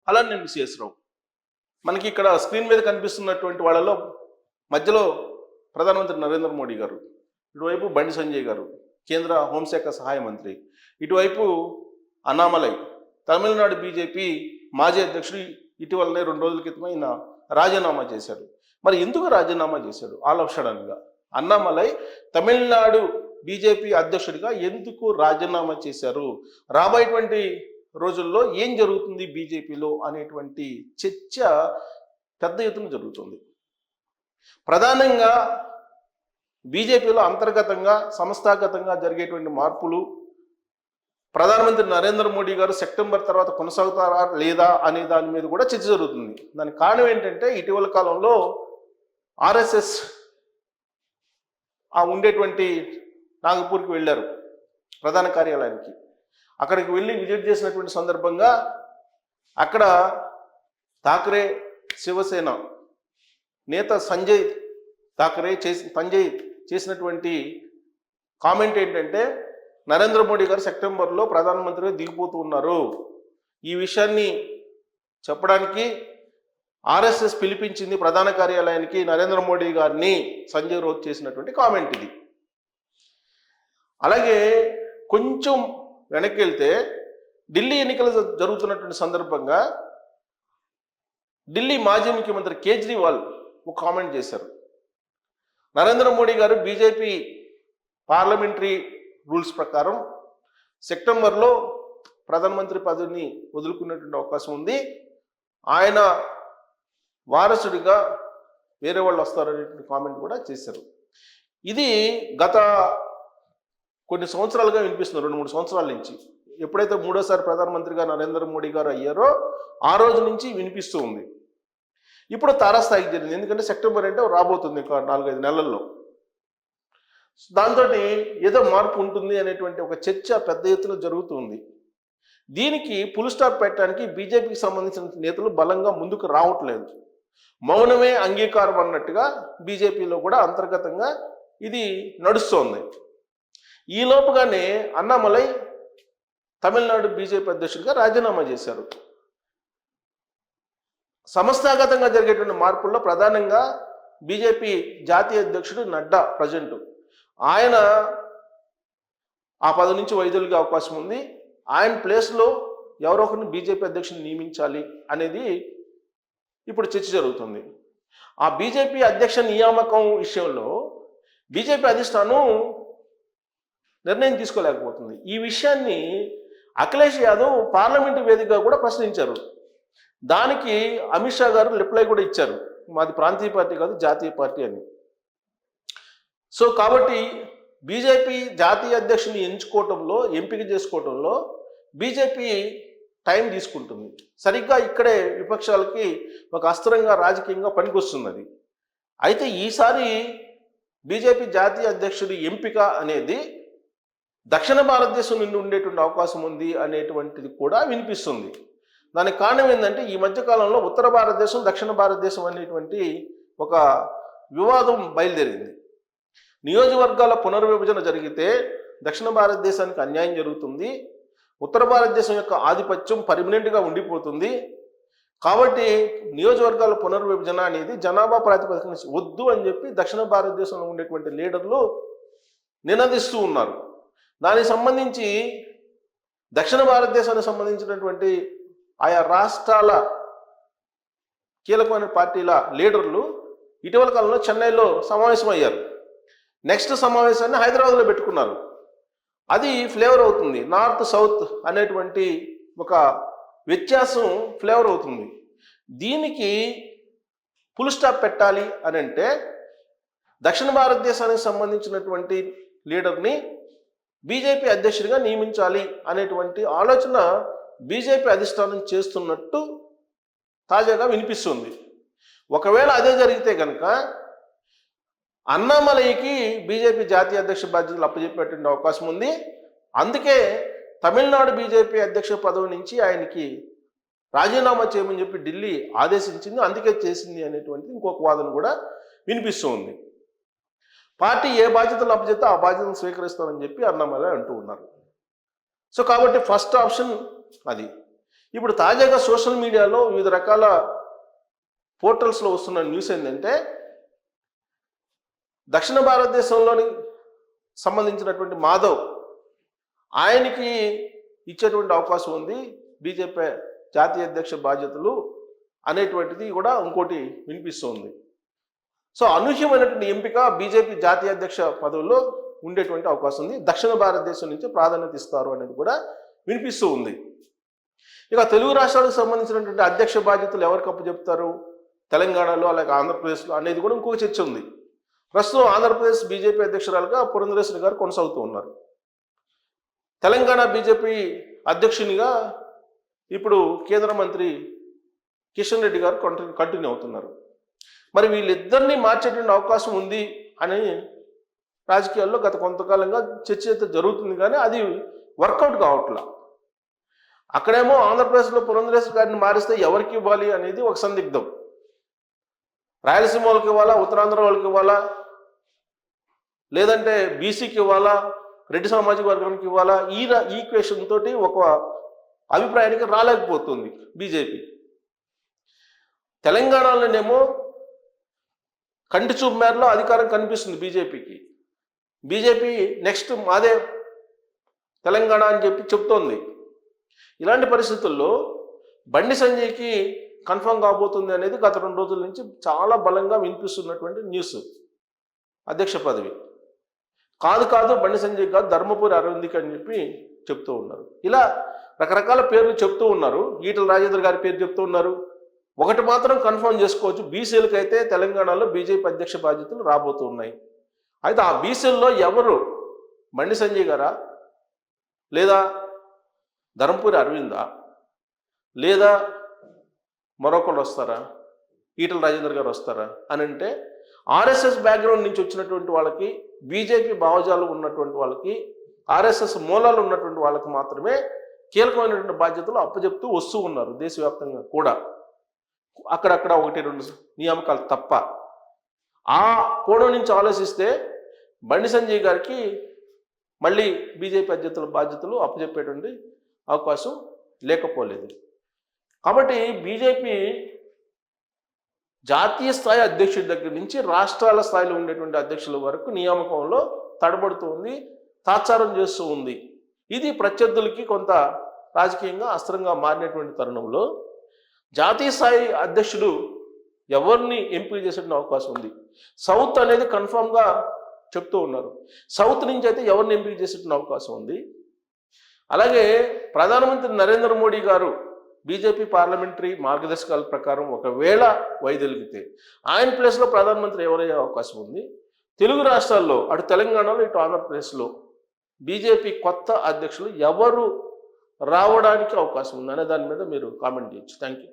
అలానే సిఎస్ రావు. మనకి ఇక్కడ స్క్రీన్ మీద కనిపిస్తున్నటువంటి వాళ్ళలో మధ్యలో ప్రధానమంత్రి నరేంద్ర మోడీ గారు, ఇటువైపు బండి సంజయ్ గారు, కేంద్ర హోంశాఖ సహాయ మంత్రి, ఇటువైపు అన్నామలై, తమిళనాడు బీజేపీ మాజీ అధ్యక్షుడు. ఇటీవలనే 2 రోజుల క్రితం ఆయన రాజీనామా చేశాడు. మరి ఎందుకు రాజీనామా చేశాడు? ఆల్ ఆఫ్ సడన్గా అన్నామలై తమిళనాడు బీజేపీ అధ్యక్షుడిగా ఎందుకు రాజీనామా చేశారు? రాబోయేటువంటి రోజుల్లో ఏం జరుగుతుంది బీజేపీలో అనేటువంటి చర్చ పెద్ద ఎత్తున జరుగుతుంది. ప్రధానంగా బీజేపీలో అంతర్గతంగా సంస్థాగతంగా జరిగేటువంటి మార్పులు, ప్రధానమంత్రి నరేంద్ర మోడీ గారు సెప్టెంబర్ తర్వాత కొనసాగుతారా లేదా అనే దాని మీద కూడా చర్చ జరుగుతుంది. దానికి కారణం ఏంటంటే ఇటీవల కాలంలో ఆర్ఎస్ఎస్ ఉండేటువంటి నాగపూర్కి వెళ్ళారు ప్రధాన కార్యాలయానికి. అక్కడికి వెళ్ళి విజిట్ చేసినటువంటి సందర్భంగా అక్కడ ఠాకరే శివసేన నేత సంజయ్ చేసినటువంటి కామెంట్ ఏంటంటే, నరేంద్ర మోడీ గారు సెప్టెంబర్లో ప్రధానమంత్రిగా దిగిపోతూ ఉన్నారు. ఈ విషయాన్ని చెప్పడానికి ఆర్ఎస్ఎస్ పిలిపించింది ప్రధాన కార్యాలయానికి నరేంద్ర మోడీ గారిని సంజయ్ రౌత్ చేసినటువంటి కామెంట్ ఇది. అలాగే కొంచెం వెనక్కి వెళ్తే ఢిల్లీ ఎన్నికలు జరుగుతున్నటువంటి సందర్భంగా ఢిల్లీ మాజీ ముఖ్యమంత్రి కేజ్రీవాల్ ఒక కామెంట్ చేశారు. నరేంద్ర మోడీ గారు బీజేపీ పార్లమెంటరీ రూల్స్ ప్రకారం సెప్టెంబర్లో ప్రధానమంత్రి పదవిని వదులుకునేటువంటి అవకాశం ఉంది. ఆయన వారసుడిగా వేరే వాళ్ళు వస్తారనేటువంటి కామెంట్ కూడా చేశారు. ఇది గత కొన్ని సంవత్సరాలుగా వినిపిస్తుంది, 2-3 సంవత్సరాల నుంచి. ఎప్పుడైతే 3వ ప్రధానమంత్రిగా నరేంద్ర మోడీ గారు అయ్యారో ఆ రోజు నుంచి వినిపిస్తూ ఉంది. ఇప్పుడు తారాస్థాయికి జరిగింది. ఎందుకంటే సెప్టెంబర్ అంటే రాబోతుంది 4-5 నెలల్లో. దాంతో ఏదో మార్పు ఉంటుంది అనేటువంటి ఒక చర్చ పెద్ద ఎత్తున జరుగుతుంది. దీనికి ఫుల్ స్టాప్ పెట్టడానికి బీజేపీకి సంబంధించిన నేతలు బలంగా ముందుకు రావట్లేదు. మౌనమే అంగీకారం అన్నట్టుగా బీజేపీలో కూడా అంతర్గతంగా ఇది నడుస్తోంది. ఈ లోపుగానే అన్నామలై తమిళనాడు బీజేపీ అధ్యక్షుడిగా రాజీనామా చేశారు. సంస్థాగతంగా జరిగేటువంటి మార్పుల్లో ప్రధానంగా బీజేపీ జాతీయ అధ్యక్షుడు నడ్డా ప్రజెంట్ ఆయన ఆ పదవి నుంచి వైదొలిగే అవకాశం ఉంది. ఆయన ప్లేస్లో ఎవరో ఒకరిని బీజేపీ అధ్యక్షుని నియమించాలి అనేది ఇప్పుడు చర్చ జరుగుతుంది. ఆ బీజేపీ అధ్యక్ష నియామకం విషయంలో బీజేపీ అధిష్టానం నిర్ణయం తీసుకోలేకపోతుంది. ఈ విషయాన్ని అఖిలేష్ యాదవ్ పార్లమెంటు వేదికగా కూడా ప్రశ్నించారు. దానికి అమిత్ షా గారు రిప్లై కూడా ఇచ్చారు, మాది ప్రాంతీయ పార్టీ కాదు జాతీయ పార్టీ అని. సో కాబట్టి బీజేపీ జాతీయ అధ్యక్షుని ఎంపిక చేసుకోవటంలో బీజేపీ టైం తీసుకుంటుంది. సరిగ్గా ఇక్కడే విపక్షాలకి ఒక అస్త్రంగా రాజకీయంగా పనికొస్తున్నది. అయితే ఈసారి బీజేపీ జాతీయ అధ్యక్షుడి ఎంపిక అనేది దక్షిణ భారతదేశం నుండి ఉండేటువంటి అవకాశం ఉంది అనేటువంటిది కూడా వినిపిస్తుంది. దానికి కారణం ఏంటంటే ఈ మధ్యకాలంలో ఉత్తర భారతదేశం దక్షిణ భారతదేశం అనేటువంటి ఒక వివాదం బయలుదేరింది. నియోజకవర్గాల పునర్విభజన జరిగితే దక్షిణ భారతదేశానికి అన్యాయం జరుగుతుంది, ఉత్తర భారతదేశం యొక్క ఆధిపత్యం పర్మనెంట్గా ఉండిపోతుంది. కాబట్టి నియోజకవర్గాల పునర్విభజన అనేది జనాభా ప్రాతిపదికన వద్దు అని చెప్పి దక్షిణ భారతదేశంలో ఉండేటువంటి లీడర్లు నినదిస్తూ ఉన్నారు. దానికి సంబంధించి దక్షిణ భారతదేశానికి సంబంధించినటువంటి ఆయా రాష్ట్రాల కీలకమైన పార్టీల లీడర్లు ఇటీవల కాలంలో చెన్నైలో సమావేశమయ్యారు. నెక్స్ట్ సమావేశాన్ని హైదరాబాద్లో పెట్టుకున్నారు. అది ఫ్లేవర్ అవుతుంది. నార్త్ సౌత్ అనేటువంటి ఒక వ్యత్యాసం ఫ్లేవర్ అవుతుంది. దీనికి ఫుల్ స్టాప్ పెట్టాలి అని అంటే దక్షిణ భారతదేశానికి సంబంధించినటువంటి లీడర్ని బీజేపీ అధ్యక్షుడిగా నియమించాలి అనేటువంటి ఆలోచన బీజేపీ అధిష్టానం చేస్తున్నట్టు తాజాగా వినిపిస్తుంది. ఒకవేళ అదే జరిగితే కనుక అన్నామలైకి బీజేపీ జాతీయ అధ్యక్ష బాధ్యతలు అప్పచెప్పేటువంటి అవకాశం ఉంది. అందుకే తమిళనాడు బీజేపీ అధ్యక్ష పదవి నుంచి ఆయనకి రాజీనామా చేయమని చెప్పి ఢిల్లీ ఆదేశించింది, అందుకే చేసింది అనేటువంటి ఇంకొక వాదన కూడా వినిపిస్తూ ఉంది. పార్టీ ఏ బాధ్యతలు అప్పచెప్తే ఆ బాధ్యతను స్వీకరిస్తామని చెప్పి అన్నామలై అంటూ ఉన్నారు. సో కాబట్టి ఫస్ట్ ఆప్షన్ అది. ఇప్పుడు తాజాగా సోషల్ మీడియాలో వివిధ రకాల పోర్టల్స్లో వస్తున్న న్యూస్ ఏంటంటే దక్షిణ భారతదేశంలోని సంబంధించినటువంటి మాధవ్ ఆయనకి ఇచ్చేటువంటి అవకాశం ఉంది బీజేపీ జాతీయ అధ్యక్ష బాధ్యతలు అనేటువంటిది కూడా ఇంకోటి వినిపిస్తుంది. సో అనూహ్యమైనటువంటి ఎంపిక బీజేపీ జాతీయ అధ్యక్ష పదవుల్లో ఉండేటువంటి అవకాశం ఉంది. దక్షిణ భారతదేశం నుంచి ప్రాధాన్యత ఇస్తారు అనేది కూడా వినిపిస్తూ ఉంది. ఇక తెలుగు రాష్ట్రాలకు సంబంధించినటువంటి అధ్యక్ష బాధ్యతలు ఎవరికి అప్పచెప్తారు, తెలంగాణలో అలాగే ఆంధ్రప్రదేశ్లో అనేది కూడా ఇంకొక చర్చ ఉంది. ప్రస్తుతం ఆంధ్రప్రదేశ్ బీజేపీ అధ్యక్షురాలుగా పురంధరేశ్వరి గారు కొనసాగుతూ ఉన్నారు. తెలంగాణ బీజేపీ అధ్యక్షునిగా ఇప్పుడు కేంద్ర మంత్రి కిషన్ రెడ్డి గారు కంటిన్యూ అవుతున్నారు. మరి వీళ్ళిద్దరినీ మార్చేటువంటి అవకాశం ఉంది అని రాజకీయాల్లో గత కొంతకాలంగా చర్చ అయితే జరుగుతుంది, కానీ అది వర్కౌట్ కావట్లా. అక్కడేమో ఆంధ్రప్రదేశ్లో పురంధరేశ్వరి గారిని మారిస్తే ఎవరికి ఇవ్వాలి అనేది ఒక సందిగ్ధం. రాయలసీమ వాళ్ళకి ఇవ్వాలా, ఉత్తరాంధ్ర వాళ్ళకి ఇవ్వాలా, లేదంటే బీసీకి ఇవ్వాలా, రెడ్డి సామాజిక వర్గానికి ఇవ్వాలా, ఈ ఈక్వేషన్ తోటి ఒక అభిప్రాయానికి రాలేకపోతుంది బీజేపీ. తెలంగాణలోనేమో కంటి చూపు మేరలో అధికారం కనిపిస్తుంది బీజేపీకి. బీజేపీ నెక్స్ట్ మాదే తెలంగాణ అని చెప్తోంది. ఇలాంటి పరిస్థితుల్లో బండి సంజయ్కి కన్ఫర్మ్ కాబోతుంది అనేది గత 2 రోజుల నుంచి చాలా బలంగా వినిపిస్తున్నటువంటి న్యూస్. అధ్యక్ష పదవి కాదు బండి సంజయ్ కాదు, ధర్మపురి అరవింద్కి అని చెప్తూ ఉన్నారు. ఇలా రకరకాల పేర్లు చెప్తూ ఉన్నారు. ఈటల రాజేందర్ గారి పేరు చెప్తూ ఉన్నారు. ఒకటి మాత్రం కన్ఫర్మ్ చేసుకోవచ్చు, బీసీలకు అయితే తెలంగాణలో బీజేపీ అధ్యక్ష బాధ్యతలు రాబోతూ ఉన్నాయి. అయితే ఆ బీసీల్లో ఎవరు, బండి సంజయ్ గారా, లేదా ధర్మపురి అరవిందా, లేదా మరొకళ్ళు వస్తారా, ఈటల రాజేందర్ గారు వస్తారా అని అంటే ఆర్ఎస్ఎస్ బ్యాక్గ్రౌండ్ నుంచి వచ్చినటువంటి వాళ్ళకి, బీజేపీ భావజాలు ఉన్నటువంటి వాళ్ళకి, ఆర్ఎస్ఎస్ మూలాలు ఉన్నటువంటి వాళ్ళకి మాత్రమే కీలకమైనటువంటి బాధ్యతలు అప్పచెప్తూ వస్తూ ఉన్నారు దేశవ్యాప్తంగా కూడా. అక్కడక్కడ 1-2 నియామకాలు తప్ప. ఆ కోణం నుంచి ఆలోచిస్తే బండి సంజయ్ గారికి మళ్ళీ బీజేపీ అధ్యక్షుల బాధ్యతలు అప్పచెప్పేటువంటి అవకాశం లేకపోలేదు. కాబట్టి బీజేపీ జాతీయ స్థాయి అధ్యక్షుడి దగ్గర నుంచి రాష్ట్రాల స్థాయిలో ఉండేటువంటి అధ్యక్షుల వరకు నియామకంలో తడబడుతూ ఉంది, తాత్సారం చేస్తూ ఉంది. ఇది ప్రత్యర్థులకి కొంత రాజకీయంగా అస్త్రంగా మారినటువంటి తరుణంలో జాతీయ స్థాయి అధ్యక్షుడు ఎవరిని ఎంపిక చేసేటువంటి అవకాశం ఉంది. సౌత్ అనేది కన్ఫామ్గా చెప్తూ ఉన్నారు. సౌత్ నుంచి అయితే ఎవరిని ఎంపిక చేసేటువంటి అవకాశం ఉంది. అలాగే ప్రధానమంత్రి నరేంద్ర మోడీ గారు బీజేపీ పార్లమెంటరీ మార్గదర్శకాల ప్రకారం ఒకవేళ వైదొలిగితే ఆయన ప్లేస్లో ప్రధానమంత్రి ఎవరయ్యే అవకాశం ఉంది. తెలుగు రాష్ట్రాల్లో అటు తెలంగాణలో ఇటు ఆంధ్రప్రదేశ్లో బీజేపీ కొత్త అధ్యక్షులు ఎవరు రావడానికి అవకాశం ఉంది అనే దాని మీద మీరు కామెంట్ చేయొచ్చు. Thank you.